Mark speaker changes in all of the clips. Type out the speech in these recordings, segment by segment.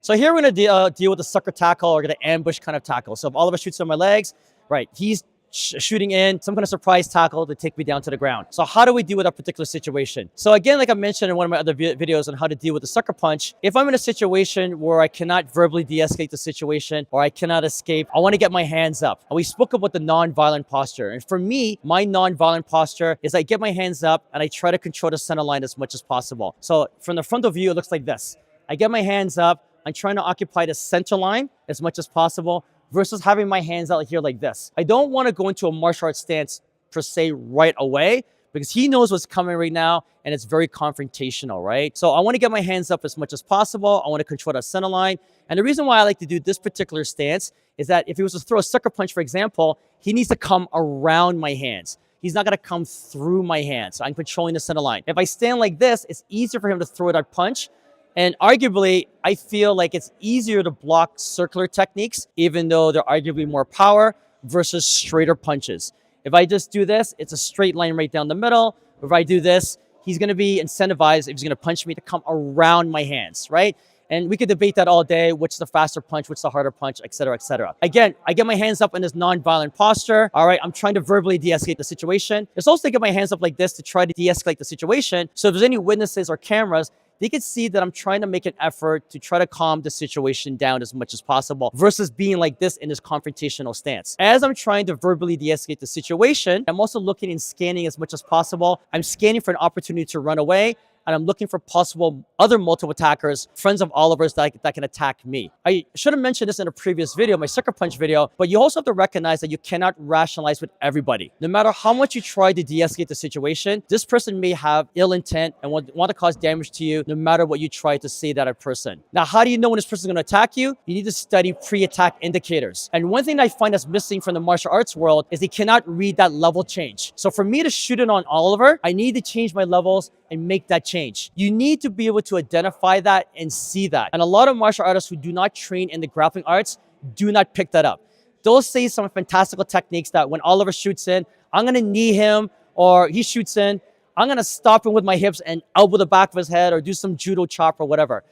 Speaker 1: So here we're gonna deal with the sucker tackle or the ambush kind of tackle. So if Oliver shoots on my legs, right, he's shooting in some kind of surprise tackle to take me down to the ground. So how do we deal with that particular situation? So again, like I mentioned in one of my other videos on how to deal with the sucker punch, if I'm in a situation where I cannot verbally de-escalate the situation or I cannot escape, I want to get my hands up. And we spoke about the non-violent posture. And for me, my non-violent posture is I get my hands up and I try to control the center line as much as possible. So from the frontal view, it looks like this. I get my hands up, I'm trying to occupy the center line as much as possible versus having my hands out here like this. I don't want to go into a martial arts stance per se right away because he knows what's coming right now and it's very confrontational, right? So I want to get my hands up as much as possible. I want to control that center line. And the reason why I like to do this particular stance is that if he was to throw a sucker punch, for example, he needs to come around my hands. He's not going to come through my hands. So I'm controlling the center line. If I stand like this, it's easier for him to throw that punch. And arguably, I feel like it's easier to block circular techniques, even though they're arguably more power versus straighter punches. If I just do this, it's a straight line right down the middle. If I do this, he's going to be incentivized if he's going to punch me to come around my hands, right? And we could debate that all day. Which the faster punch, which the harder punch, et cetera, et cetera. Again, I get my hands up in this non-violent posture. All right, I'm trying to verbally de-escalate the situation. It's also to get my hands up like this to try to de-escalate the situation. So if there's any witnesses or cameras, they can see that I'm trying to make an effort to try to calm the situation down as much as possible versus being like this in this confrontational stance. As I'm trying to verbally de-escalate the situation, I'm also looking and scanning as much as possible. I'm scanning for an opportunity to run away, and I'm looking for possible other multiple attackers, friends of Oliver's that can attack me. I should have mentioned this in a previous video, my sucker punch video, but you also have to recognize that you cannot rationalize with everybody. No matter how much you try to de-escalate the situation, this person may have ill intent and want to cause damage to you no matter what you try to say to that person. Now, how do you know when this person is going to attack you? You need to study pre-attack indicators. And one thing I find that's missing from the martial arts world is they cannot read that level change. So for me to shoot it on Oliver, I need to change my levels and make that change. You need to be able to identify that and see that. And a lot of martial artists who do not train in the grappling arts do not pick that up. They'll say some fantastical techniques that when Oliver shoots in, I'm gonna knee him, or he shoots in, I'm gonna stop him with my hips and elbow the back of his head or do some judo chop or whatever.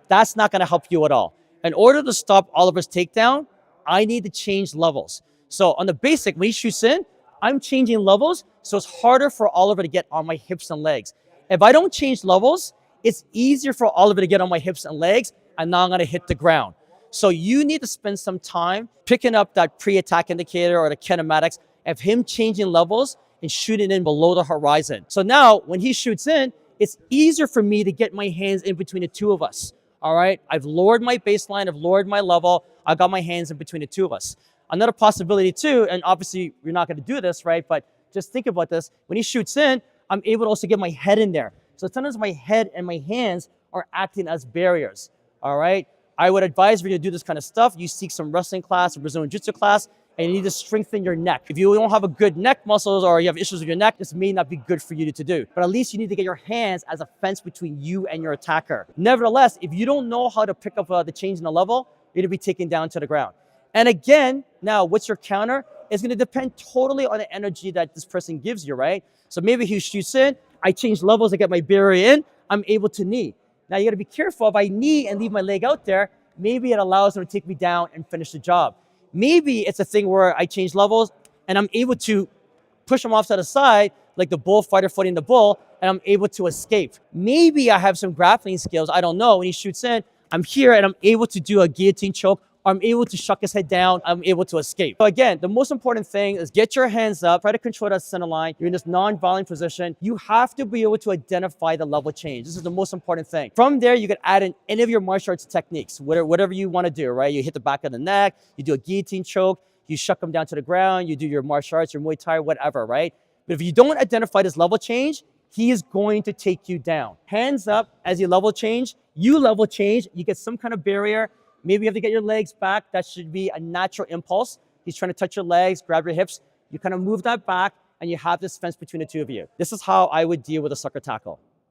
Speaker 1: That's not gonna help you at all. In order to stop Oliver's takedown, I need to change levels. So on the basic, when he shoots in, I'm changing levels, so it's harder for Oliver to get on my hips and legs. If I don't change levels, it's easier for Oliver to get on my hips and legs, and now I'm gonna hit the ground. So you need to spend some time picking up that pre-attack indicator or the kinematics of him changing levels and shooting in below the horizon. So now when he shoots in, it's easier for me to get my hands in between the two of us, all right? I've lowered my baseline, I've lowered my level, I got my hands in between the two of us. Another possibility too, and obviously you're not gonna do this, right? But just think about this. When he shoots in, I'm able to also get my head in there. So sometimes my head and my hands are acting as barriers, all right? I would advise for you to do this kind of stuff. You seek some wrestling class, or Brazilian Jiu-Jitsu class, and you need to strengthen your neck. If you don't have a good neck muscles or you have issues with your neck, this may not be good for you to do. But at least you need to get your hands as a fence between you and your attacker. Nevertheless, if you don't know how to pick up the change in the level, you're gonna be taken down to the ground. And again, now what's your counter? It's gonna depend totally on the energy that this person gives you, right? So maybe he shoots in, I change levels, I get my barrier in, I'm able to knee. Now you gotta be careful, if I knee and leave my leg out there, maybe it allows him to take me down and finish the job. Maybe it's a thing where I change levels and I'm able to push him off to the side, like the bullfighter fighting the bull, and I'm able to escape. Maybe I have some grappling skills, I don't know. When he shoots in, I'm here and I'm able to do a guillotine choke, I'm able to shuck his head down, I'm able to escape. So again, the most important thing is get your hands up, try to control that center line. You're in this non-violent position. You have to be able to identify the level change. This is the most important thing. From there, you can add in any of your martial arts techniques, whatever you want to do, right? You hit the back of the neck, you do a guillotine choke, you shuck them down to the ground, you do your martial arts, your Muay Thai, whatever, right? But if you don't identify this level change, he is going to take you down. Hands up as you level change, you get some kind of barrier. Maybe you have to get your legs back. That should be a natural impulse. He's trying to touch your legs, grab your hips. You kind of move that back and you have this fence between the two of you. This is how I would deal with a sucker tackle.